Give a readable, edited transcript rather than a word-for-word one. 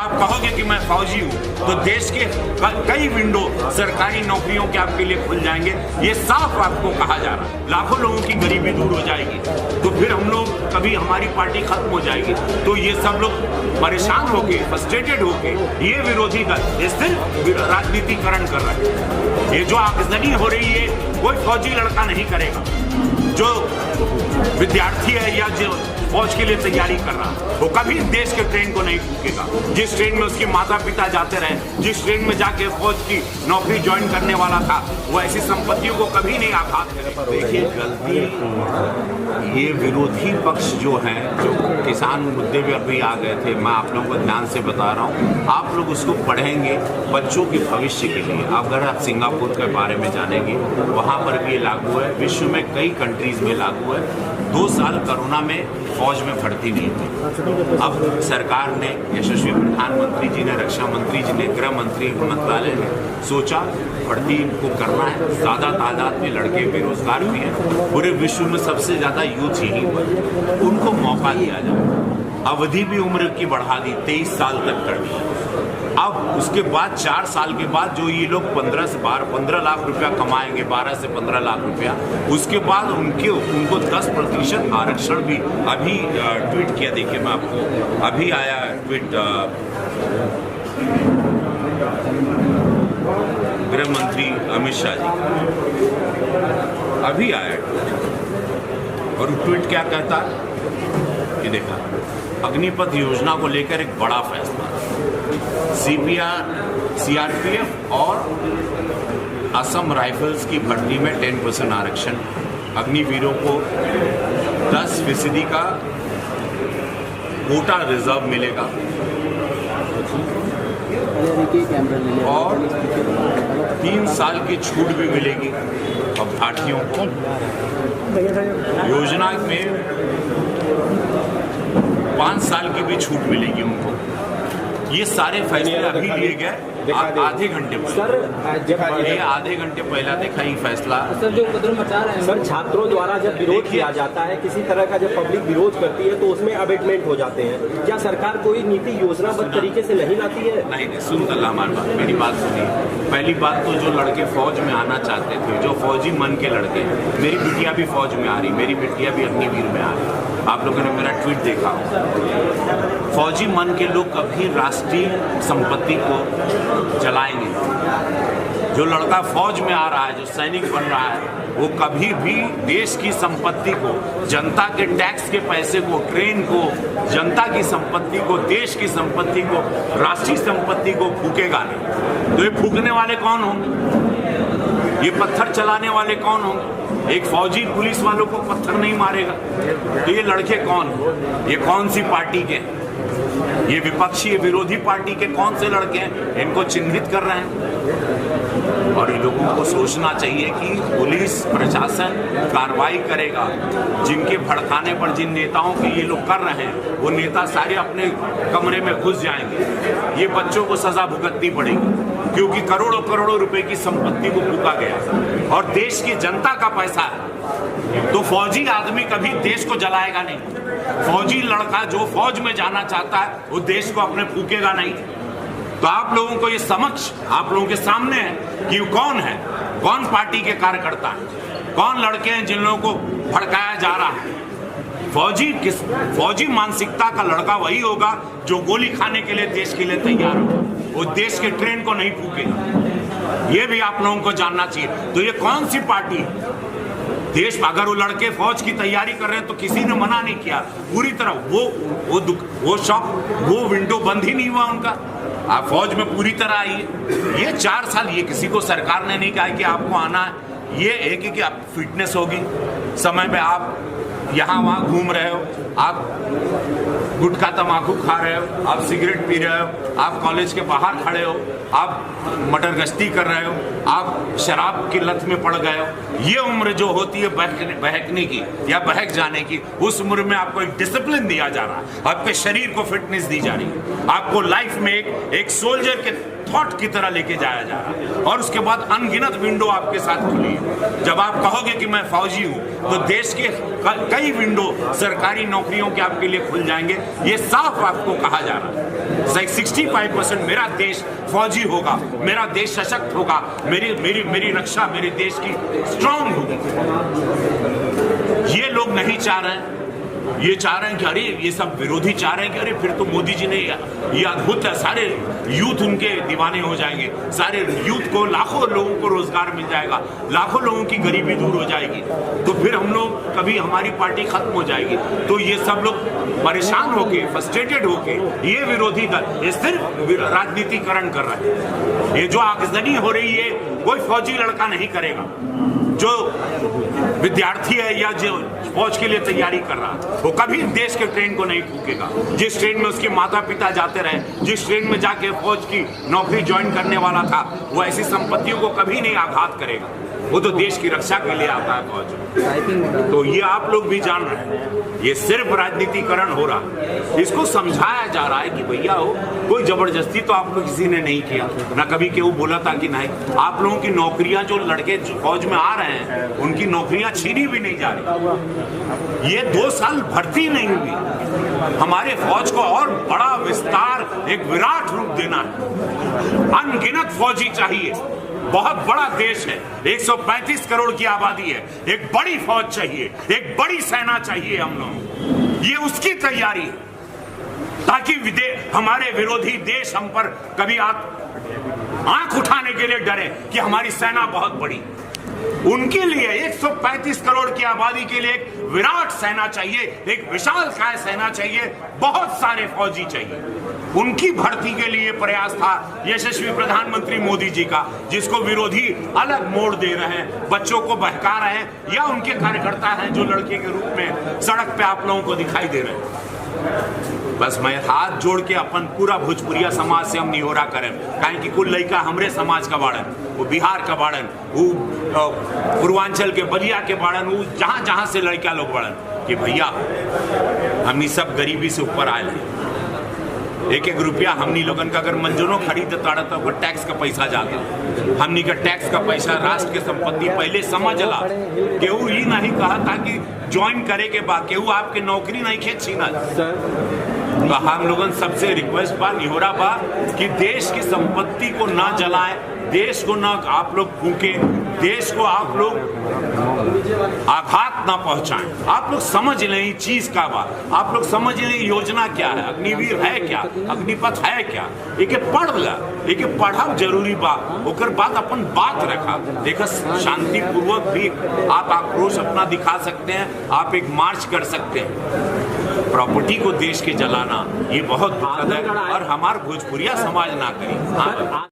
आप कहोगे कि मैं फौजी हूँ तो देश के कई विंडो सरकारी नौकरियों के आपके लिए खुल जाएंगे। ये साफ आपको कहा जा रहा है। लाखों लोगों की गरीबी दूर हो जाएगी, तो फिर हम लोग कभी हमारी पार्टी खत्म हो जाएगी। तो ये सब लोग परेशान होके, फ्रस्ट्रेटेड होके ये विरोधी दल ये सिर्फ राजनीतिकरण कर रहे हैं। ये जो आगजनी हो रही है कोई फौजी लड़का नहीं करेगा। जो विद्यार्थी है या जो फौज के लिए तैयारी कर रहा है वो कभी देश के ट्रेन को नहीं फूकेगा। जिस ट्रेन में उसके माता पिता जाते रहे, जिस ट्रेन में जाके फौज की नौकरी ज्वाइन करने वाला था, वो ऐसी संपत्तियों को कभी नहीं आघात करेगा। देखिए, गलती ये विरोधी पक्ष जो है, जो किसान मुद्दे पे अभी आ गए थे, मैं आप लोगों को ध्यान से बता रहा हूँ, आप लोग उसको पढ़ेंगे बच्चों के भविष्य के लिए। अगर आप सिंगापुर के बारे में जानेंगे, वहाँ पर भी ये लागू है, विश्व में कई कंट्रीज में लागू है। 2 साल कोरोना में फौज में भर्ती नहीं थी। अब सरकार ने, यशस्वी प्रधानमंत्री जी ने, रक्षा मंत्री जी ने, गृह मंत्री मंत्रालय ने सोचा भर्ती को करना है। ज़्यादा तादाद में लड़के बेरोजगार भी हैं, पूरे विश्व में सबसे ज़्यादा यूथ यही हुआ, उनको मौका दिया जाए। अवधि भी उम्र की बढ़ा दी, 23 साल तक कर दी। अब उसके बाद 4 साल के बाद जो ये लोग 15 लाख रुपया कमाएंगे, 12 से 15 लाख रुपया, उसके बाद उनको 10% आरक्षण भी। अभी ट्वीट किया, देखिए मैं आपको, अभी आया ट्वीट गृह मंत्री अमित शाह जी, अभी आया और ट्वीट क्या कहता है ये देखा, अग्निपथ योजना को लेकर एक बड़ा फैसला, सीआरपीएफ और असम राइफल्स की भर्ती में 10% आरक्षण, अग्निवीरों को 10% का कोटा रिजर्व मिलेगा और 3 साल की छूट भी मिलेगी अभ्यर्थियों को। योजना में 5 साल की भी छूट मिलेगी उनको। ये सारे फैसले अभी लिए गए आधे घंटे पहले। ये आधे घंटे पहला देखा ये फैसला। सर, जो उपद्रव मचा रहे हैं सर, छात्रों द्वारा जब विरोध किया जाता है, किसी तरह का जब पब्लिक विरोध करती है तो उसमें अबेटमेंट हो जाते हैं। क्या सरकार कोई नीति योजनाबद्ध तरीके से नहीं लाती है? नहीं, सुन अल्लाह बात, मेरी बात सुनिए। पहली बात तो जो लड़के फौज में आना चाहते थे, जो फौजी मन के लड़के, मेरी बिटिया भी फौज में आ रही, मेरी बिटिया भी अग्निवीर में आ रही। आप लोगों ने मेरा ट्वीट देखा हो। फौजी मन के लोग कभी राष्ट्रीय संपत्ति को जलाएंगे। जो लड़का फौज में आ रहा है, जो सैनिक बन रहा है, वो कभी भी देश की संपत्ति को, जनता के टैक्स के पैसे को, ट्रेन को, जनता की संपत्ति को, देश की संपत्ति को, राष्ट्रीय संपत्ति को फूकेगा नहीं। तो ये फूकने वाले कौन होंगे? ये पत्थर चलाने वाले कौन होंगे? एक फौजी पुलिस वालों को पत्थर नहीं मारेगा। तो ये लड़के कौन? ये कौन सी पार्टी के? ये विपक्षी, विरोधी पार्टी के कौन से लड़के हैं? इनको चिन्हित कर रहे हैं। और इन लोगों को सोचना चाहिए कि पुलिस प्रशासन कार्रवाई करेगा। जिनके भड़काने पर जिन नेताओं के ये लोग कर रहे हैं, वो नेता सारे अपने कमरे में घुस जाएंगे। ये बच्चों को सजा भुगतनी पड़ेगी, क्योंकि करोड़ों करोड़ों रुपए की संपत्ति को फूका गया और देश की जनता का पैसा है। तो फौजी आदमी कभी देश को जलाएगा नहीं। फौजी लड़का जो फौज में जाना चाहता है वो देश को अपने फूकेगा नहीं। तो आप लोगों को ये समक्ष, आप लोगों के सामने है कि कौन है, कौन पार्टी के कार्यकर्ता है, कौन लड़के हैं जिन लोगों को भड़काया जा रहा है। फौजी मानसिकता का लड़का वही होगा जो गोली खाने के लिए देश के लिए तैयार हो, वो देश के ट्रेन को नहीं फूकेगा। ये भी आप लोगों को जानना चाहिए। तो ये कौन सी पार्टी है? देश, अगर वो लड़के फौज की तैयारी कर रहे हैं तो किसी ने मना नहीं किया। पूरी तरह वो शॉप, वो विंडो बंद ही नहीं हुआ उनका। आप फौज में पूरी तरह आइए। ये 4 साल ये किसी को सरकार ने नहीं कहा कि आपको आना है। ये एक ही कि आप फिटनेस होगी, समय पे आप यहाँ वहाँ घूम रहे हो, आप गुटखा तम्बाकू खा रहे हो, आप सिगरेट पी रहे हो, आप कॉलेज के बाहर खड़े हो, आप मटर गश्ती कर रहे हो, आप शराब की लत में पड़ गए हो। ये उम्र जो होती है बहकने की या बहक जाने की, उस उम्र में आपको एक डिसिप्लिन दिया जा रहा है, आपके शरीर को फिटनेस दी जा रही है, आपको लाइफ में एक सोल्जर के थॉट की तरह लेके जाया जा रहा है। और उसके बाद अनगिनत विंडो आपके साथ खुली है। जब आप कहोगे कि मैं फौजी हूं तो देश के कई विंडो सरकारी नौकरियों के आपके लिए खुल जाएंगे। ये साफ आपको कहा जा रहा है। 65% मेरा देश फौजी होगा, मेरा देश सशक्त होगा, मेरी रक्षा मेरे देश की स्ट्रांग होगी। ये लोग नहीं चाह रहे हैं। ये चाह रहे हैं कि अरे ये सब विरोधी चाह रहे हैं कि अरे फिर तो मोदी जी ने ये अद्भुत है, सारे यूथ उनके दीवाने हो जाएंगे, सारे यूथ को, लाखों लोगों को रोजगार मिल जाएगा, लाखों लोगों की गरीबी दूर हो जाएगी, तो फिर हम लोग कभी हमारी पार्टी खत्म हो जाएगी। तो ये सब लोग परेशान होके, फ्रस्ट्रेटेड होके, ये विरोधी दल ये सिर्फ राजनीतिकरण कर रहे हैं। ये जो आगजनी हो रही है कोई फौजी लड़का नहीं करेगा। जो विद्यार्थी है या जो फौज के लिए तैयारी कर रहा है वो कभी देश के ट्रेन को नहीं फूकेगा। जिस ट्रेन में उसके माता पिता जाते रहे, जिस ट्रेन में जाके फौज की नौकरी ज्वाइन करने वाला था, वो ऐसी संपत्तियों को कभी नहीं आघात करेगा। वो तो देश की रक्षा के लिए आता है फौज। तो ये आप लोग भी जान रहे हैं, ये सिर्फ राजनीतिकरण हो रहा है। इसको समझाया जा रहा है कि भैया हो, कोई जबरदस्ती तो आपको किसी ने नहीं किया, ना कभी केहू बोला था कि नहीं। आप लोगों की नौकरियां, जो लड़के फौज में आ रहे हैं उनकी नौकरियां छीनी भी नहीं जा रही। ये 2 साल भर्ती नहीं हुई। हमारे फौज को और बड़ा विस्तार, एक विराट रूप देना है। अनगिनत फौजी चाहिए। बहुत बड़ा देश है, 135 करोड़ की आबादी है, एक बड़ी फौज चाहिए, एक बड़ी सेना चाहिए हम लोग। ये उसकी तैयारी है ताकि हमारे विरोधी देश हम पर कभी आंख उठाने के लिए डरे कि हमारी सेना बहुत बड़ी। उनके लिए 135 करोड़ की आबादी के लिए एक विराट सेना चाहिए, एक विशालकाय सेना चाहिए, बहुत सारे फौजी चाहिए। उनकी भर्ती के लिए प्रयास था यशस्वी प्रधानमंत्री मोदी जी का, जिसको विरोधी अलग मोड़ दे रहे हैं, बच्चों को बहका रहे हैं, या उनके कार्यकर्ता हैं जो लड़के के रूप में सड़क पे आप लोगों को दिखाई दे रहे हैं। बस मैं हाथ जोड़ के अपन पूरा भोजपुरिया समाज से हम निहोरा करें, कहें कि कुल लड़का हमरे समाज का बाड़न, वो बिहार का बाड़न, वो पूर्वांचल के बलिया के बाड़न, वो जहाँ जहाँ से लड़का लोग बाड़न, कि भैया हमनी सब गरीबी से ऊपर आए हैं। एक रुपया हमनी लोगन का अगर मंजूरों खरीद ताड़ा तो टैक्स का पैसा जाता। हमनी का टैक्स का पैसा राष्ट्र के संपत्ति पहले समझ ला। केहू ही नहीं कहा था कि ज्वाइन करे के बाद केहू आपके नौकरी नहीं खेत छीना। तो हम लोगन सबसे रिक्वेस्ट बा, निहोरा बा कि देश की संपत्ति को ना जलाएं, देश को ना आप लोग फूके, देश को आप लोग आघात ना पहुंचाएं। आप लोग समझ लें चीज का बा, आप लोग समझ लें योजना क्या है, अग्निवीर है क्या, अग्निपथ है क्या। एक पढ़ ला, एक पढ़ब जरूरी बा, ओकर बाद अपन बात रखा। देखा शांति पूर्वक भी आप आक्रोश अपना दिखा सकते हैं, आप एक मार्च कर सकते हैं। प्रॉपर्टी को देश के जलाना ये बहुत दुखद है और हमारा भोजपुरिया समाज ना करे।